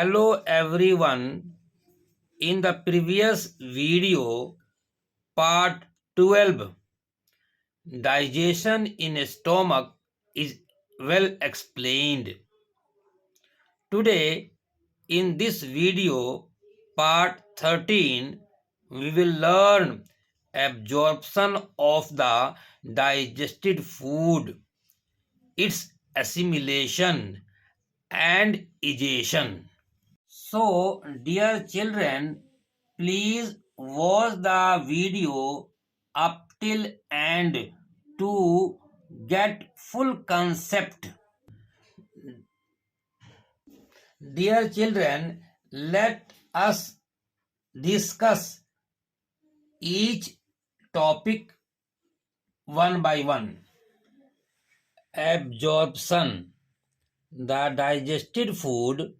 Hello everyone. In the previous video, part 12, digestion in stomach is well explained. Today, in this video, part 13, we will learn absorption of the digested food, its assimilation and digestion. So, dear children, please watch the video up till end to get full concept. Dear children, let us discuss each topic one by one. Absorption. The digested food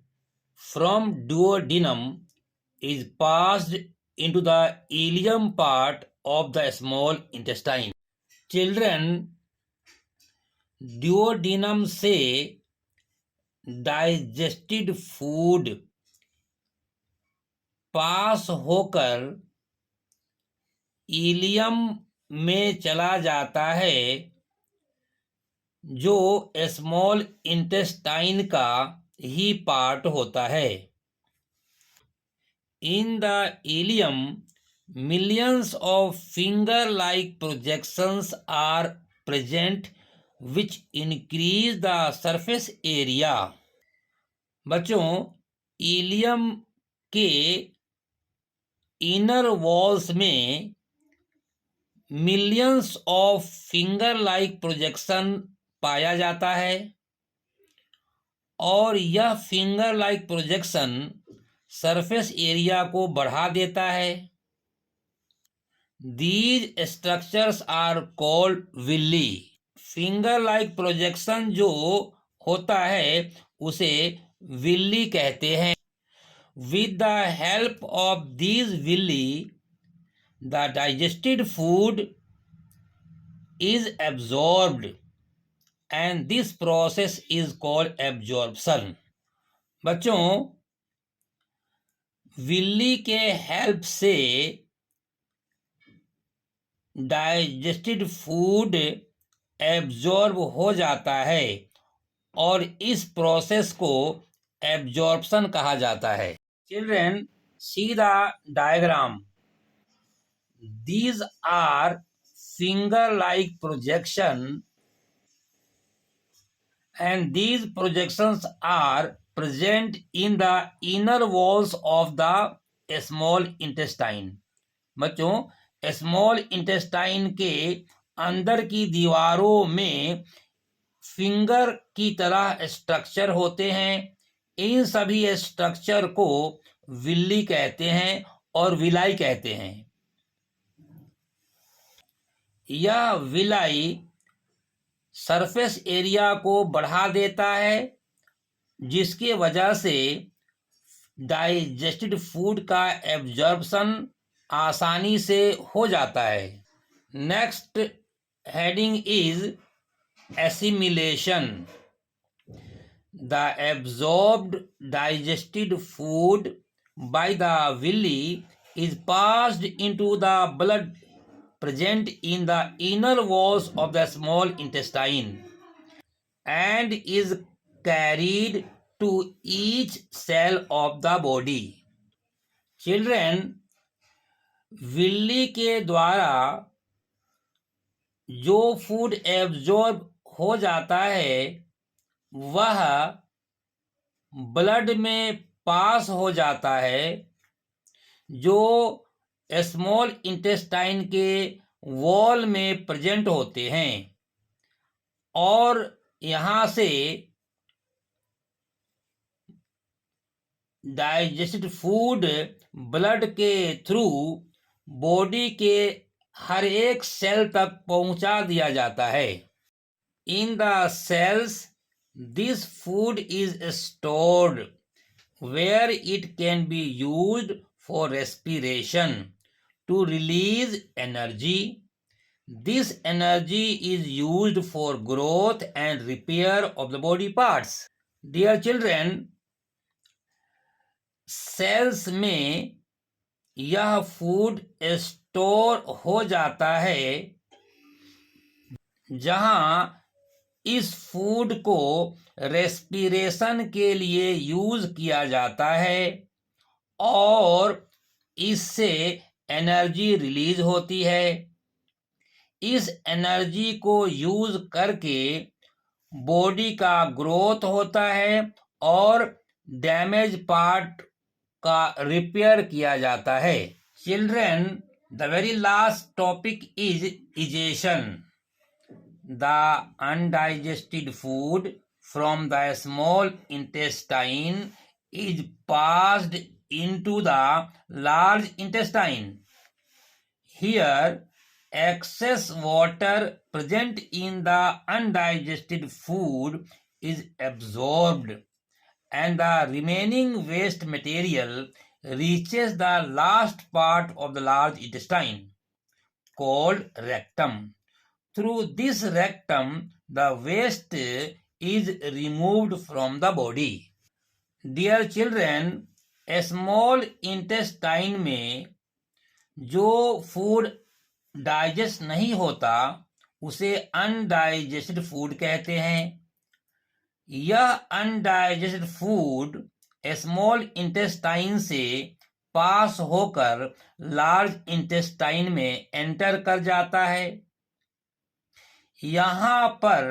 from duodenum is passed into the ileum part of the small intestine. Children, duodenum से digested food पास होकर ilium में चला जाता है जो small intestine का ही part होता है. In the ileum, millions of finger-like projections are present which increase the surface area. बच्चों, इलियम के इनर वॉल्स में millions of finger like projection पाया जाता है और यह finger like projection surface area को बढ़ा देता है. These structures are called villi. Finger like projection जो होता है उसे विल्ली कहते हैं. With the help of these villi the digested food is absorbed and this process is called absorption. बच्चों, विल्ली के हेल्प से डाइजेस्टेड फूड एब्जॉर्ब हो जाता है और इस प्रोसेस को एब्जॉर्प्शन कहा जाता है. Children, see the diagram. These are finger like projection and these projections are present in the inner walls of the small intestine. बच्चों, स्मॉल इंटेस्टाइन के अंदर की दीवारों में फिंगर की तरह स्ट्रक्चर होते हैं. इन सभी स्ट्रक्चर को विल्ली कहते हैं और विलाई कहते हैं. यह विलाई सरफेस एरिया को बढ़ा देता है जिसके वजह से डाइजेस्टेड फूड का एब्जॉर्प्शन आसानी से हो जाता है. Next heading is assimilation. The absorbed digested food by the Willey is passed into the blood present in the inner walls of the small intestine and is carried to each cell of the body. Children, Willey के द्वारा जो food absorb हो जाता है वह blood में पास हो जाता है जो स्मॉल इंटेस्टाइन के वॉल में प्रेजेंट होते हैं और यहाँ से डाइजेस्टेड फूड ब्लड के थ्रू बॉडी के हर एक सेल तक पहुंचा दिया जाता है. In the cells this food is stored where it can be used for respiration to release energy. This energy is used for growth and repair of the body parts. Dear children, cells में यह food store हो जाता है, जहां इस food को respiration के लिए यूज किया जाता है और इससे एनर्जी रिलीज होती है। इस एनर्जी को यूज करके बॉडी का ग्रोथ होता है और डैमेज पार्ट का रिपेयर किया जाता है। Children, the very last topic is egestion. The undigested food from the small intestine is passed into the large intestine. Here, excess water present in the undigested food is absorbed, and the remaining waste material reaches the last part of the large intestine, called rectum. Through this rectum, the waste is removed from the body. Dear children, a small intestine में जो food digest नहीं होता उसे undigested food कहते हैं। यह undigested food small intestine से पास होकर लार्ज इंटेस्टाइन में एंटर कर जाता है। यहाँ पर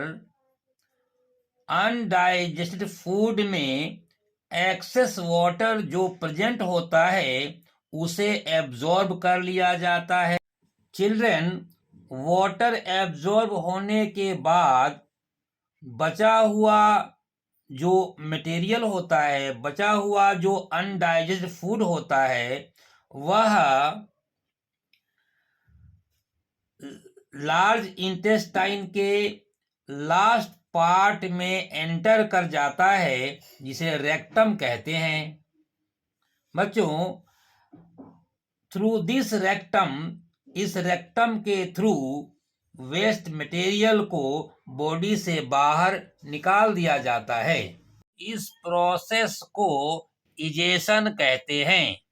अनडाइजेस्टेड फूड में एक्सेस वाटर जो प्रेजेंट होता है उसे एब्जॉर्ब कर लिया जाता है। चिल्ड्रन, वाटर एब्जॉर्ब होने के बाद बचा हुआ जो मटेरियल होता है, बचा हुआ जो अनडाइजेस्टेड फूड होता है, वह लार्ज इंटेस्टाइन के लास्ट पार्ट में एंटर कर जाता है, जिसे रेक्टम कहते हैं। बच्चों, थ्रू दिस रेक्टम, इस रेक्टम के थ्रू वेस्ट मटेरियल को बॉडी से बाहर निकाल दिया जाता है। इस प्रोसेस को इजेशन कहते हैं।